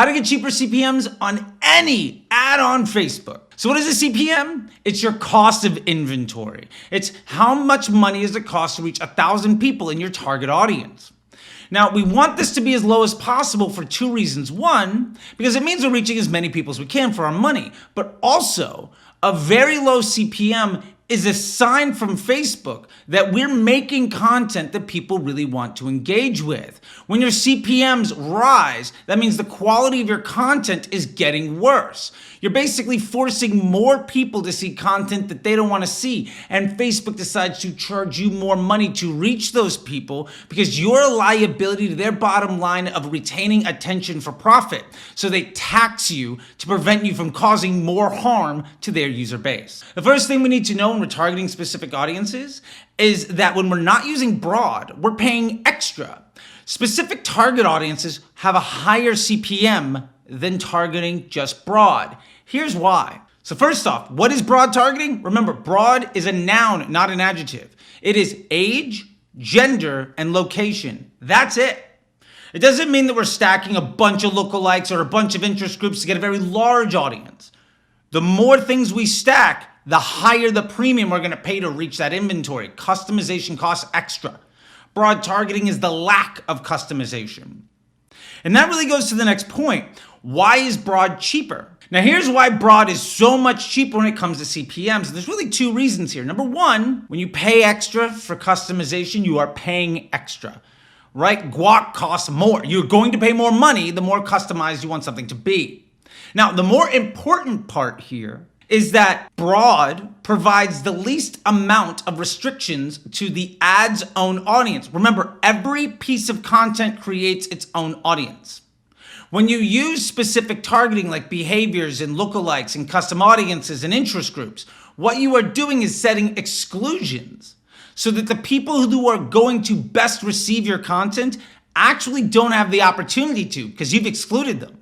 How to get cheaper CPMs on any ad on Facebook. So what is a CPM? It's your cost of inventory. It's how much money does it cost to reach 1,000 people in your target audience. Now, we want this to be as low as possible for two reasons. One, because it means we're reaching as many people as we can for our money, but also a very low CPM is a sign from Facebook that we're making content that people really want to engage with. When your CPMs rise, that means the quality of your content is getting worse. You're basically forcing more people to see content that they don't want to see, and Facebook decides to charge you more money to reach those people because you're a liability to their bottom line of retaining attention for profit. So they tax you to prevent you from causing more harm to their user base. The first thing we need to know when we're targeting specific audiences is that when we're not using broad, we're paying extra. Specific target audiences have a higher CPM than targeting just broad. Here's why. So first off, what is broad targeting? Remember, broad is a noun, not an adjective. It is age, gender, and location. That's it. It doesn't mean that we're stacking a bunch of lookalikes or a bunch of interest groups to get a very large audience. The more things we stack, the higher the premium we're going to pay to reach that inventory. Customization costs extra. Broad targeting is the lack of customization. And that really goes to the next point. Why is broad cheaper? Now here's why broad is so much cheaper when it comes to CPMs. And there's really two reasons here. Number one, when you pay extra for customization, you are paying extra, right? Guac costs more. You're going to pay more money the more customized you want something to be. Now, the more important part here is that broad provides the least amount of restrictions to the ad's own audience. Remember, every piece of content creates its own audience. When you use specific targeting like behaviors and lookalikes and custom audiences and interest groups, what you are doing is setting exclusions so that the people who are going to best receive your content actually don't have the opportunity to because you've excluded them.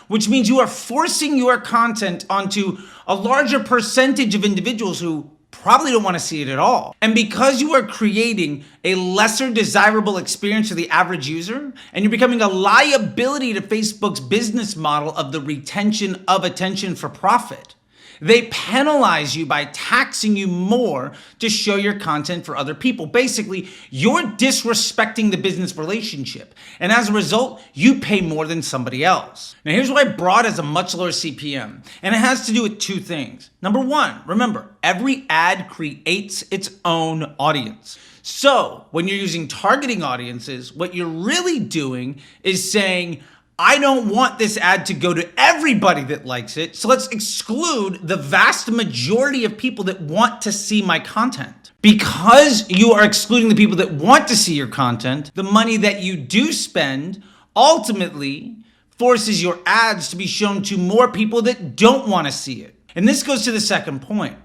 Which means you are forcing your content onto a larger percentage of individuals who probably don't want to see it at all. And because you are creating a lesser desirable experience for the average user, and you're becoming a liability to Facebook's business model of the retention of attention for profit, they penalize you by taxing you more to show your content for other people. Basically, you're disrespecting the business relationship. And as a result, you pay more than somebody else. Now, here's why broad has a much lower CPM. And it has to do with two things. Number one, remember, every ad creates its own audience. So when you're using targeting audiences, what you're really doing is saying, I don't want this ad to go to everybody that likes it, so let's exclude the vast majority of people that want to see my content. Because you are excluding the people that want to see your content, the money that you do spend ultimately forces your ads to be shown to more people that don't want to see it. And this goes to the second point.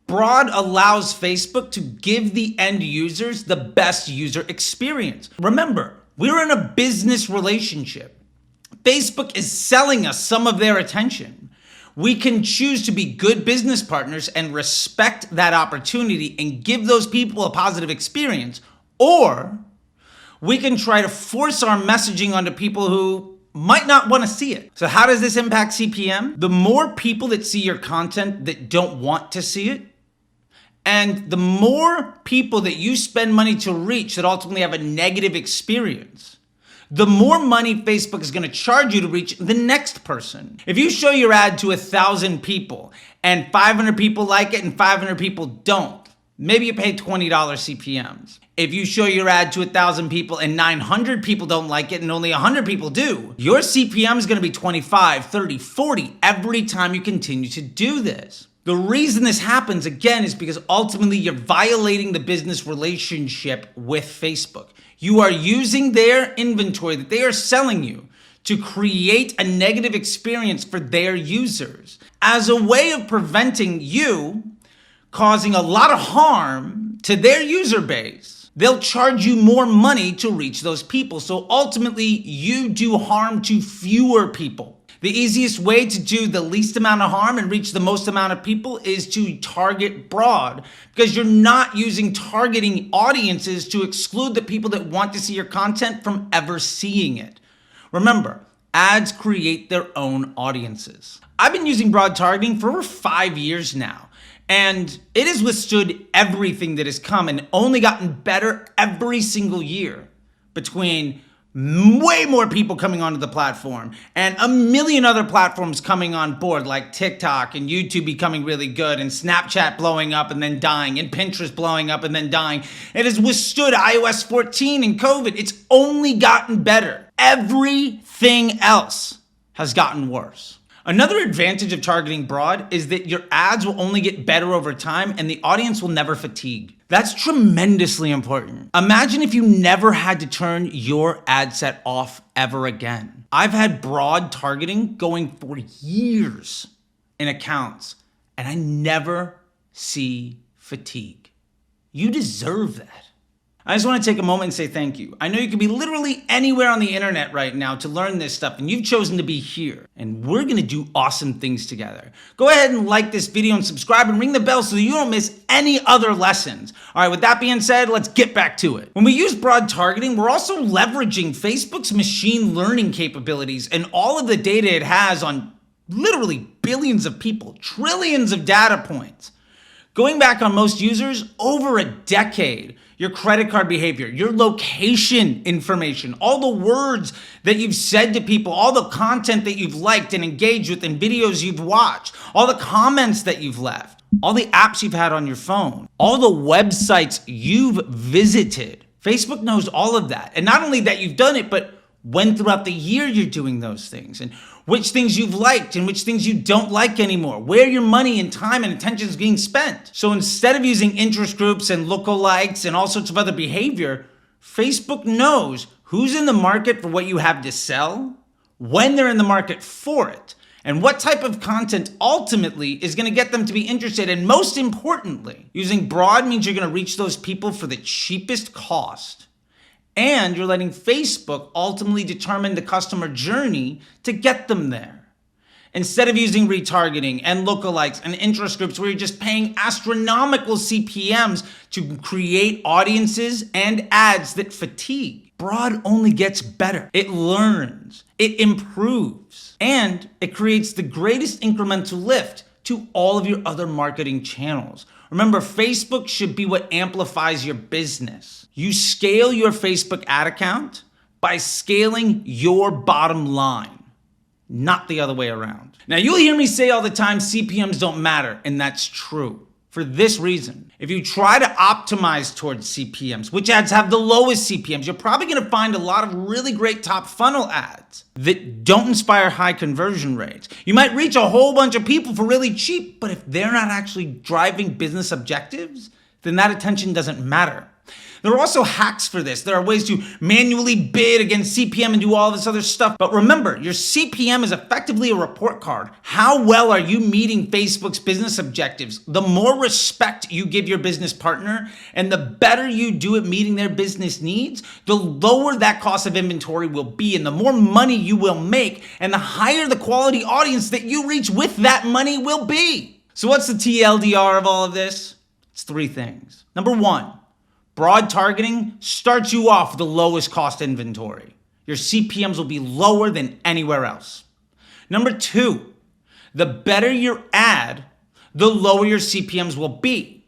Broad allows Facebook to give the end users the best user experience. Remember, we're in a business relationship. Facebook is selling us some of their attention. We can choose to be good business partners and respect that opportunity and give those people a positive experience, or we can try to force our messaging onto people who might not want to see it. So how does this impact CPM? The more people that see your content that don't want to see it, and the more people that you spend money to reach that ultimately have a negative experience, the more money Facebook is going to charge you to reach the next person. If you show your ad to 1,000 people and 500 people like it and 500 people don't, maybe you pay $20 CPMs. If you show your ad to 1,000 people and 900 people don't like it and only 100 people do, your CPM is going to be 25, 30, 40 every time you continue to do this. The reason this happens, again, is because ultimately you're violating the business relationship with Facebook. You are using their inventory that they are selling you to create a negative experience for their users as a way of preventing you causing a lot of harm to their user base. They'll charge you more money to reach those people. So ultimately, you do harm to fewer people. The easiest way to do the least amount of harm and reach the most amount of people is to target broad, because you're not using targeting audiences to exclude the people that want to see your content from ever seeing it. Remember, Ads create their own audiences. I've been using broad targeting for over 5 years now, and it has withstood everything that has come and only gotten better every single year, between way more people coming onto the platform and a million other platforms coming on board, like TikTok and YouTube becoming really good, and Snapchat blowing up and then dying, and Pinterest blowing up and then dying. It has withstood iOS 14 and COVID. It's only gotten better. Everything else has gotten worse. Another advantage of targeting broad is that your ads will only get better over time and the audience will never fatigue. That's tremendously important. Imagine if you never had to turn your ad set off ever again. I've had broad targeting going for years in accounts, and I never see fatigue. You deserve that. I just want to take a moment and say thank you. I know you could be literally anywhere on the internet right now to learn this stuff, and you've chosen to be here. And we're going to do awesome things together. Go ahead and like this video and subscribe and ring the bell so that you don't miss any other lessons. All right, with that being said, let's get back to it. When we use broad targeting, we're also leveraging Facebook's machine learning capabilities and all of the data it has on literally billions of people, trillions of data points. Going back on most users, over a decade, your credit card behavior, your location information, all the words that you've said to people, all the content that you've liked and engaged with, and videos you've watched, all the comments that you've left, all the apps you've had on your phone, all the websites you've visited. Facebook knows all of that. And not only that you've done it, but when throughout the year you're doing those things, and which things you've liked and which things you don't like anymore, where your money and time and attention is being spent. So instead of using interest groups and lookalikes and all sorts of other behavior, Facebook knows who's in the market for what you have to sell, when they're in the market for it, and what type of content ultimately is going to get them to be interested. And most importantly, using broad means you're going to reach those people for the cheapest cost. And you're letting Facebook ultimately determine the customer journey to get them there. Instead of using retargeting and lookalikes and interest groups where you're just paying astronomical CPMs to create audiences and ads that fatigue, broad only gets better. It learns, it improves, and it creates the greatest incremental lift to all of your other marketing channels. Remember, Facebook should be what amplifies your business. You scale your Facebook ad account by scaling your bottom line, not the other way around. Now, you'll hear me say all the time, CPMs don't matter, and that's true. For this reason, if you try to optimize towards CPMs, which ads have the lowest CPMs, you're probably going to find a lot of really great top funnel ads that don't inspire high conversion rates. You might reach a whole bunch of people for really cheap, but if they're not actually driving business objectives, then that attention doesn't matter. There are also hacks for this. There are ways to manually bid against CPM and do all this other stuff. But remember, your CPM is effectively a report card. How well are you meeting Facebook's business objectives? The more respect you give your business partner and the better you do at meeting their business needs, the lower that cost of inventory will be and the more money you will make and the higher the quality audience that you reach with that money will be. So what's the TLDR of all of this? It's 3 things. Number 1, broad targeting starts you off with the lowest cost inventory. Your CPMs will be lower than anywhere else. Number 2, the better your ad, the lower your CPMs will be.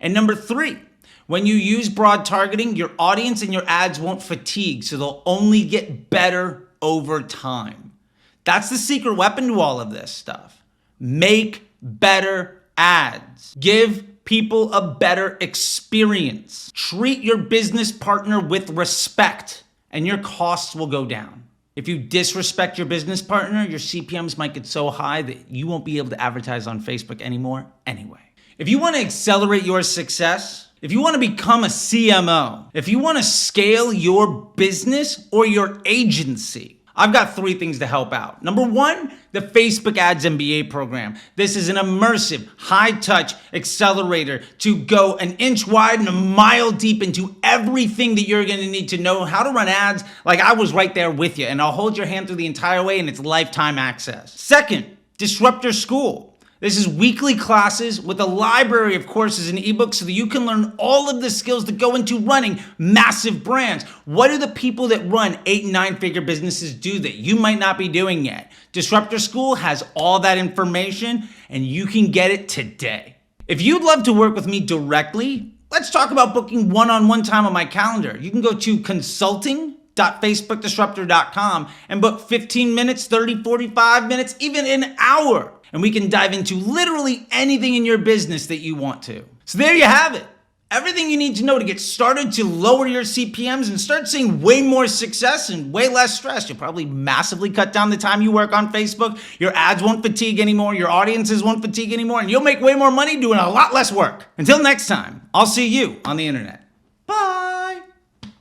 And number 3, when you use broad targeting, your audience and your ads won't fatigue, so they'll only get better over time. That's the secret weapon to all of this stuff. Make better ads. Give people a better experience. Treat your business partner with respect, and your costs will go down. If you disrespect your business partner, your CPMs might get so high that you won't be able to advertise on Facebook anymore anyway. If you want to accelerate your success, if you want to become a CMO, if you want to scale your business or your agency, I've got 3 things to help out. Number 1, the Facebook Ads MBA program. This is an immersive, high-touch accelerator to go an inch wide and a mile deep into everything that you're going to need to know how to run ads like I was right there with you, and I'll hold your hand through the entire way, and it's lifetime access. Second, Disrupt Your School. This is weekly classes with a library of courses and ebooks so that you can learn all of the skills that go into running massive brands. What do the people that run 8- and 9-figure businesses do that you might not be doing yet? Disruptor School has all that information and you can get it today. If you'd love to work with me directly, let's talk about booking one-on-one time on my calendar. You can go to consulting.facebookdisruptor.com and book 15 minutes, 30, 45 minutes, even an hour. And we can dive into literally anything in your business that you want to. So there you have it. Everything you need to know to get started to lower your CPMs and start seeing way more success and way less stress. You'll probably massively cut down the time you work on Facebook. Your ads won't fatigue anymore. Your audiences won't fatigue anymore. And you'll make way more money doing a lot less work. Until next time, I'll see you on the internet.